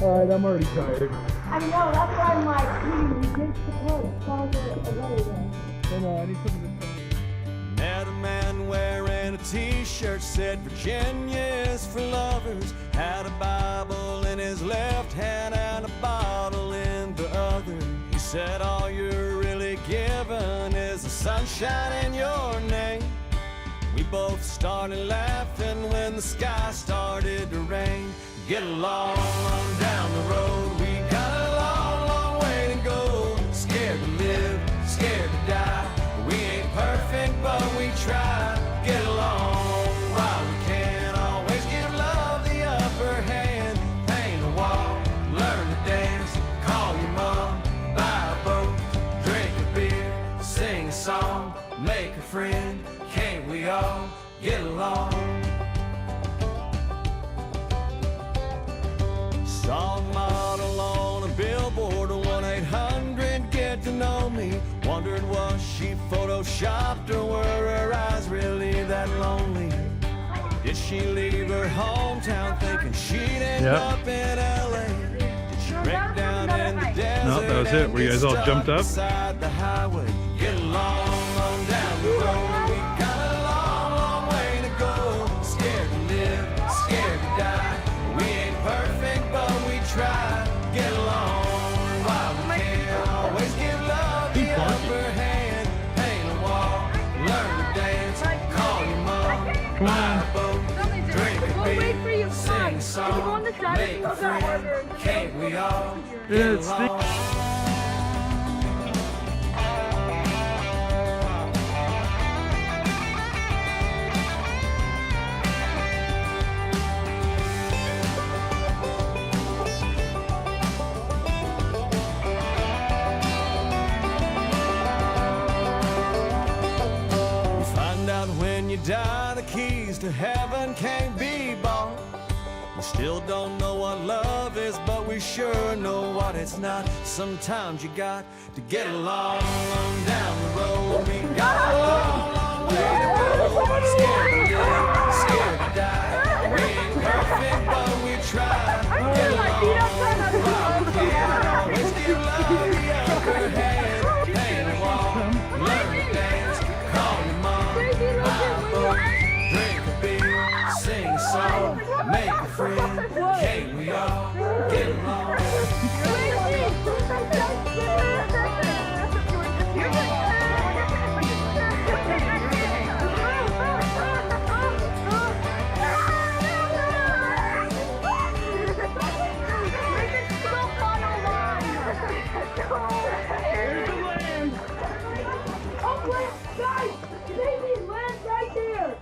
Alright, I'm already tired. I know, that's why I'm like, you get the clothes farther away then. Come on, I need some of this. Met a man wearing a t-shirt, said Virginia is for lovers. Had a Bible in his left hand and a bottle in the other. He said all you're really given is the sunshine in your name. We both started laughing when the sky started to rain. Get along on down the road, we got a long, long way to go. Scared to live, scared to die. We ain't perfect, but we try. Get along while we can. Always give love the upper hand. Paint a wall, learn to dance. Call your mom, buy a boat, drink a beer, sing a song, make a friend. Can't we all get along? Saw a model on a billboard, 1-800 get to know me. Wondered was she photoshopped or were her eyes really that lonely? Did she leave her hometown thinking she'd end up in LA? Did she break down in the desert? No, that was it. Were you guys all jumped up? Beside the highway. Get along on down the road. We got a long, long way to go. Scared to live, scared to die. We ain't perfect, but we try. Get along while we can. Always give love the upper hand. Paint a wall, learn to dance. Call your mom, buy a boat, drink a beer, sing a song, make a friend. Can't we all get along? When you die, the keys to heaven can't be bought. We still don't know what love is, but we sure know what it's not. Sometimes you got to get along on down the road. We got a long, long way to go. Scared to live, scared to die. We ain't perfect, but we try. Get along while we can. Always give love the upper hand. Paint a wall, learn to dance. Call your mom, drink a beer, sing a song, make a friend. Can't we all get along? Guys, baby, land right there.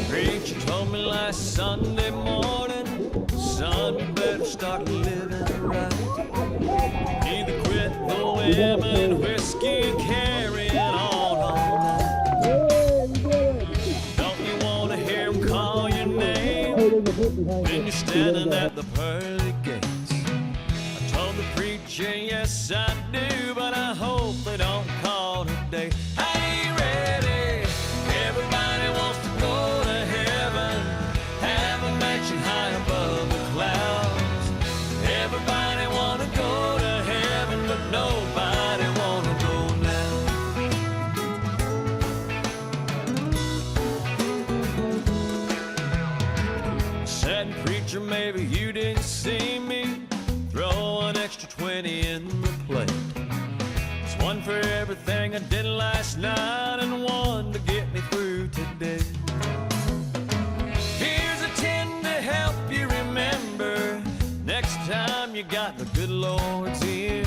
Preacher told me last Sunday morning, son, you better start living right. Either quit the women, whiskey, carrying on all night. Don't you want to hear them call your name when you're standing at the pearly gates? I told the preacher, yes I do, but I hope they don't call today. I ain't ready. Everybody wants to go to heaven, have a mansion high above the clouds. Everybody want to go to heaven, but nobody want to go now. Said preacher, maybe you didn't see me throw an extra 20 in the plate. It's one for everything I did last night and one to get me through today. Here's a 10 to help you remember next time you got the good Lord's ear.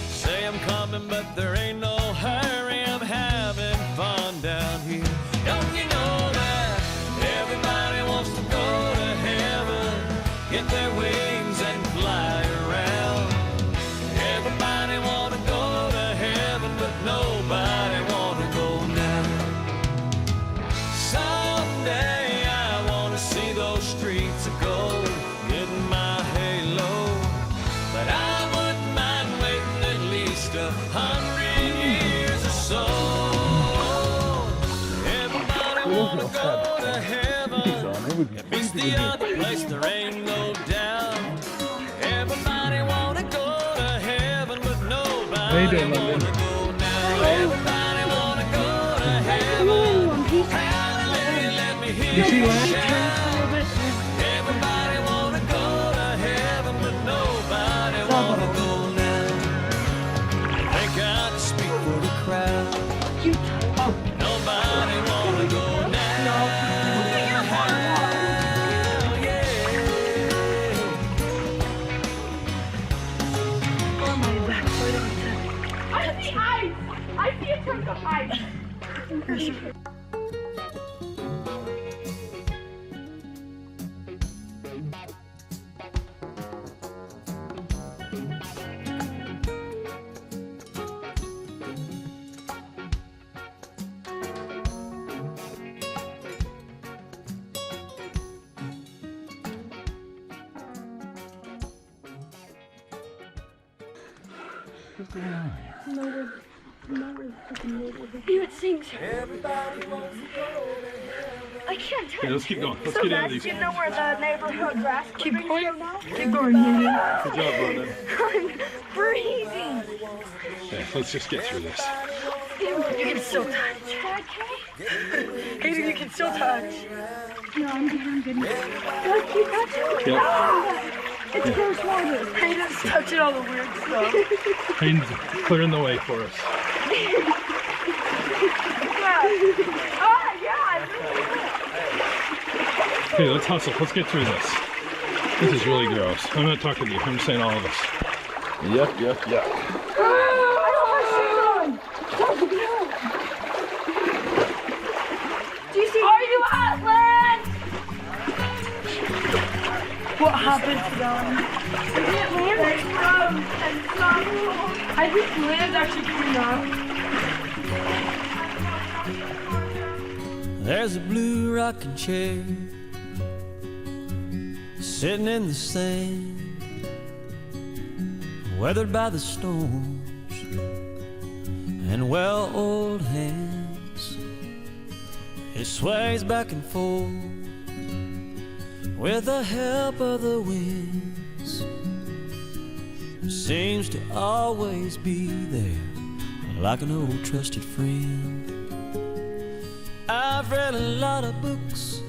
Say I'm coming, but there ain't no hurry. I'm having fun down here. Don't you know that everybody wants to go to heaven, get their wings and fly around? Everybody want to go to heaven, but nobody want to go would be It's crazy the with other place there ain't no doubt. Everybody wanna go to heaven, but How you nobody doing, London? wanna go now. Everybody wanna go to heaven. Hallelujah, let me hear You see you that? shout. Everybody wanna go to heaven, but nobody wanna go now. I think I can speak for the crowd. Nobody wanna go now. I see ice! I see a chunk of ice! Even sings. I can't tell. Okay, let's keep going. Let's So get into guys, these. you know where the neighborhood grass clippings go now? Keep going, Newman. Good job, London. I'm freezing! Okay, let's just get through this. You can still touch. Hayden, you can still touch. No, I'm good. Let's keep touching. Yep. It's gross water. Hayden's touching all the weird stuff. Hayden's clearing the way for us. Okay, let's hustle. Let's get through this. This is really gross. I'm not talking to you. I'm saying all of us. Yuck, yuck, yuck. Do you see? Are you Atlas? What happened to them? I think land's actually coming up. There's a blue rocking chair sitting in the sand, weathered by the storms and well-oiled hands. It sways back and forth with the help of the winds. It seems to always be there, like an old trusted friend. I've read a lot of books,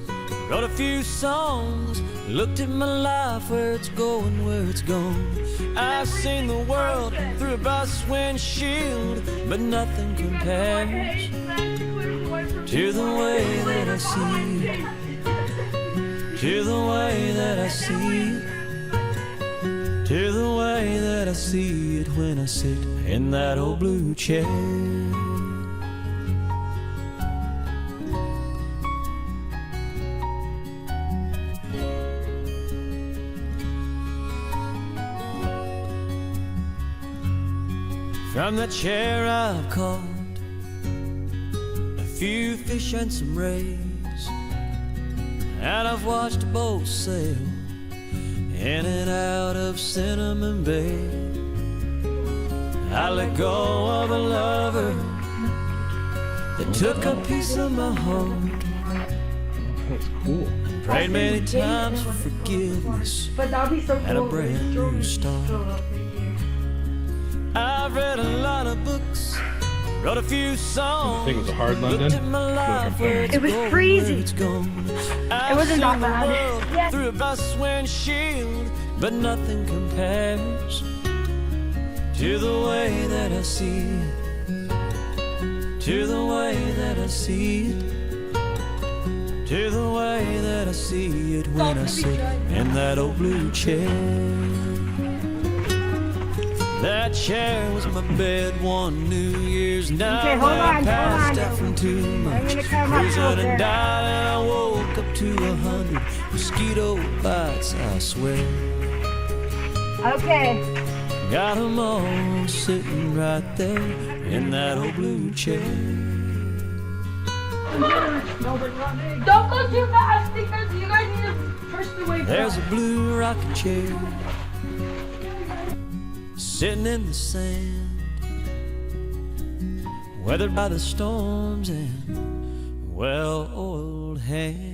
wrote a few songs, looked at my life, where it's going, where it's gone. I've seen the world through a bus windshield, but nothing compares to the way that I see it, to the way that I see it, to the way that I see it when I sit in that old blue chair. From that chair I've caught a few fish and some rays, and I've watched a boat sail in and out of Cinnamon Bay. I let go of a lover that took a piece of my heart. That's cool. Prayed many times for forgiveness But that'd be so and a cool. brand new start. I've read a lot of books, wrote a few songs. I think it was a hard London. Looked at my life, where it's It was going, freezing. where it's gone. It wasn't that bad. Yeah. Through a bus windshield, but nothing compares to the way that I see it, to the way that I see it, to the way that I see it when I sit in that old blue chair. That chair was my bed one New Year's night. Okay, hold on, passed hold on. out from too much gonna come up cruising over. and died, and I woke up to 100 mosquito bites, I swear. Okay. Got 'em all sitting right there in that old blue chair. Don't go too fast because you guys need to push the way There's a blue rocking chair sitting in the sand, weathered by the storms and well-oiled hands.